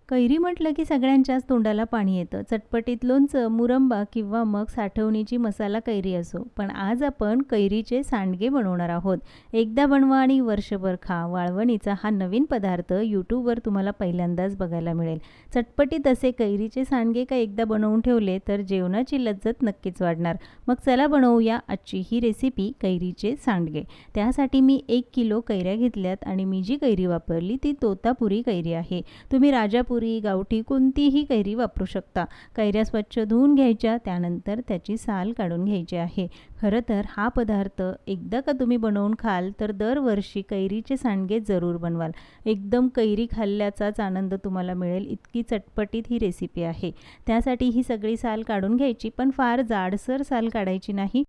कैरी म्हटलं की सगळ्यांच्याच तोंडाला पाणी येतं. चटपटीत लोणचं, मुरंबा किंवा मग साठवणीची मसाला कैरी असो. पण आज आपण कैरीचे सांडगे बनवणार आहोत. एकदा बनवा आणि वर्षभर खा. वाळवणीचा हा नवीन पदार्थ YouTubeवर तुम्हाला पहिल्यांदाच बघायला मिळेल. चटपटीत असे कैरीचे सांडगे का एकदा बनवून ठेवले तर जेवणाची लज्जत नक्कीच वाढणार. मग चला बनवूया आजची ही रेसिपी कैरीचे सांडगे. त्यासाठी मी 1 किलो कैऱ्या घेतल्यात आणि मी जी कैरी वापरली ती तोतापुरी कैरी आहे. तुम्ही राजापुरी, गावठी कोणतीही कैरी वापरू शकता. कैऱ्या स्वच्छ धुवून घ्यायच्या, त्यानंतर त्याची साल काढून घ्यायची आहे. खरं तर हा पदार्थ एकदा का तुम्ही बनवून खाल तर दरवर्षी कैरीचे सांडगे जरूर बनवाल. एकदम कैरी खाल्ल्याचाच आनंद तुम्हाला मिळेल इतकी चटपटीत ही रेसिपी आहे. त्यासाठी ही सगळी साल काढून घ्यायची, पण फार जाडसर साल काढायची नाही.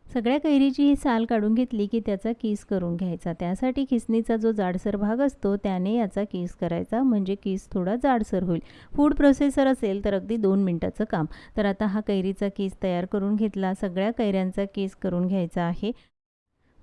सगळ्या कैरीची ही साल काढून घेतली की त्याचा किस करून घ्यायचा. त्यासाठी किसणीचा जो जाडसर भाग असतो त्याने याचा किस करायचा, म्हणजे किस थोडा जाडसर होईल. फूड प्रोसेसर असेल तर अगदी 2 मिनिटाचं काम. तर आता हा कैरीचा किस तयार करून घेतला. सगळ्या कैऱ्यांचा किस करून घ्यायचा आहे.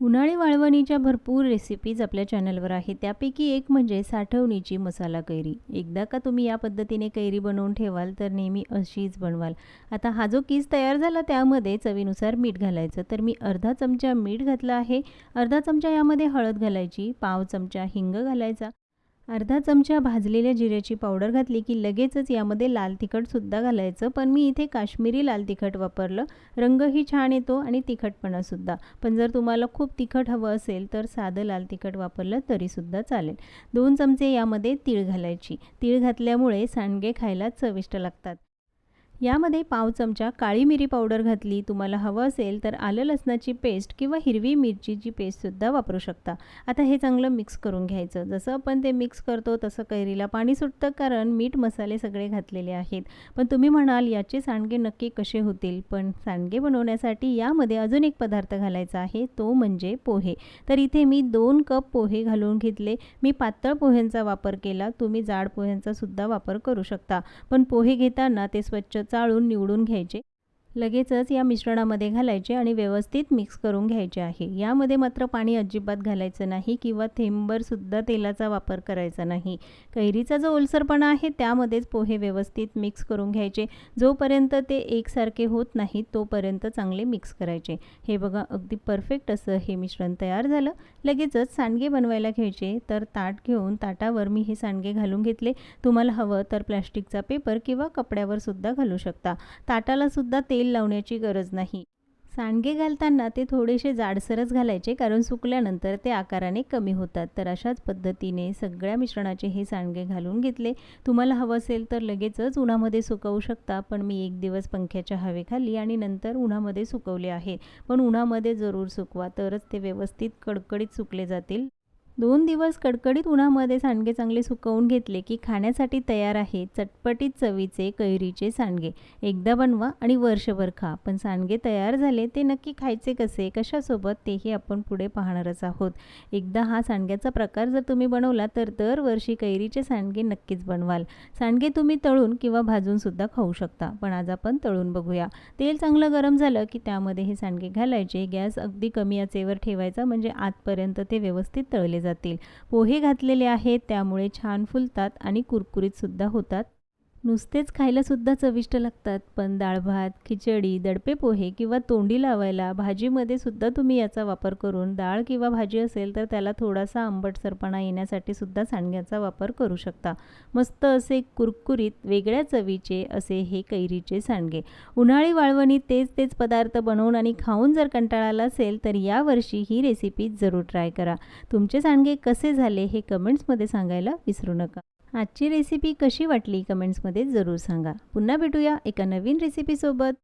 उन्हाळी वाळवणीच्या भरपूर रेसिपीज आपल्या चॅनलवर आहेत. त्यापैकी एक म्हणजे साठवणीची मसाला कैरी. एकदा का तुम्ही या पद्धतीने कैरी बनवून ठेवाल तर नेहमी अशीच बनवाल. आता हा जो किस तयार झाला त्यामध्ये चवीनुसार मीठ घालायचं. तर मी अर्धा चमचा मीठ घातलं आहे. अर्धा चमचा यामध्ये हळद घालायची. पाव चमचा हिंग घालायचा. अर्धा चमचा भाजलेल्या जिऱ्याची पावडर घातली की लगेचच यामध्ये लाल तिखटसुद्धा घालायचं. पण मी इथे काश्मीरी लाल तिखट वापरलं. रंगही छान येतो आणि तिखटपणासुद्धा. पण जर तुम्हाला खूप तिखट हवं असेल तर साधं लाल तिखट वापरलं तरीसुद्धा चालेल. 2 चमचे यामध्ये तीळ घालायची. तीळ घातल्यामुळे सांडगे खायला चविष्ट लागतात. यामध्ये पाव चमचा काळी मिरी पावडर घातली. तुम्हाला हवं असेल तर आलं लसणाची पेस्ट किंवा हिरवी मिरचीची पेस्टसुद्धा वापरू शकता. आता हे चांगलं मिक्स करून घ्यायचं. जसं आपण ते मिक्स करतो तसं कैरीला पाणी सुटतं, कारण मीठ मसाले सगळे घातलेले आहेत. पण तुम्ही म्हणाल याचे सांडगे नक्की कसे होतील? पण सांडगे बनवण्यासाठी यामध्ये अजून एक पदार्थ घालायचा आहे, तो म्हणजे पोहे. तर इथे मी 2 कप पोहे घालून घेतले. मी पातळ पोह्यांचा वापर केला. तुम्ही जाड पोह्यांचा सुद्धा वापर करू शकता. पण पोहे घेताना ते स्वच्छ चाळून निवडून घ्यायचे. लगेचच या मिश्रणामध्ये घालायचे आणि व्यवस्थित मिक्स करून घ्यायचे आहे. यामध्ये मात्र पाणी अजिबात घालायचं नाही किंवा थेंबभरसुद्धा तेलाचा वापर करायचा नाही. कैरीचा जो ओलसरपणा आहे त्यामध्येच पोहे व्यवस्थित मिक्स करून घ्यायचे. जोपर्यंत ते एकसारखे होत नाहीत तोपर्यंत चांगले मिक्स करायचे. हे बघा, अगदी परफेक्ट असं हे मिश्रण तयार झालं. लगेचच सांडगे बनवायला घ्यायचे. तर ताट घेऊन ताटावर मी हे सांडगे घालून घेतले. तुम्हाला हवं तर प्लास्टिकचा पेपर किंवा कपड्यावर सुद्धा घालू शकता. ताटाला सुद्धा तेल लावण्याची गरज नाही. सांडगे घालताना ते थोडेसे जाडसरच घालायचे, कारण सुकल्यानंतर ते आकाराने कमी होतात. तर अशाच पद्धतीने सगळ्या मिश्रणाचे हे सांडगे घालून घेतले. तुम्हाला हवं असेल तर लगेचच उन्हामध्ये सुकवू शकता. पण मी 1 दिवस पंख्याच्या हवेखाली आणि नंतर उन्हामध्ये सुकवले आहे. पण उन्हामध्ये जरूर सुकवा, तरच ते व्यवस्थित कडकडीत सुकले जातील. 2 दिवस कडकडीत उन्हामध्ये सांडगे चांगले सुकवून घेतले की खाण्यासाठी तयार आहे चटपटीत चवीचे कैरीचे सांडगे. एकदा बनवा आणि वर्षभर खा. पण सांडगे तयार झाले ते नक्की खायचे कसे, कशासोबत, तेही आपण पुढे पाहणारच आहोत. एकदा हा सांडग्याचा प्रकार जर तुम्ही बनवला तर दरवर्षी कैरीचे सांडगे नक्कीच बनवाल. सांडगे तुम्ही तळून किंवा भाजून सुद्धा खाऊ शकता. पण आज आपण तळून बघूया. तेल चांगलं गरम झालं की त्यामध्ये हे सांडगे घालायचे. गॅस अगदी कमी आचेवर ठेवायचा, म्हणजे आतपर्यंत ते व्यवस्थित तळले जातील. पोहे घातलेले आहेत त्यामुळे छान फुलतात आणि कुरकुरीत सुद्धा होतात. नुसतेच खायला सुद्धा चविष्ट लागतात. पण डाळ भात, खिचडी, दडपे पोहे किंवा तोंडी लावायला भाजीमध्ये सुद्धा तुम्ही याचा वापर करून, डाळ किंवा भाजी असेल तर त्याला थोडासा आंबटसरपणा येण्यासाठी सुद्धा सांडग्याचा वापर करू शकता. मस्त असे कुरकुरीत वेगळ्या चवीचे असे हे कैरीचे सांडगे. उन्हाळी वाळवणीत तेच तेच पदार्थ बनवून आणि खाऊन जर कंटाळा आला असेल तर यावर्षी ही रेसिपी जरूर ट्राय करा. तुमचे सांडगे कसे झाले हे कमेंट्समध्ये सांगायला विसरू नका. आजची रेसिपी कशी वाटली कमेंट्समध्ये जरूर सांगा. पुन्हा भेटूया एका नवीन रेसिपीसोबत.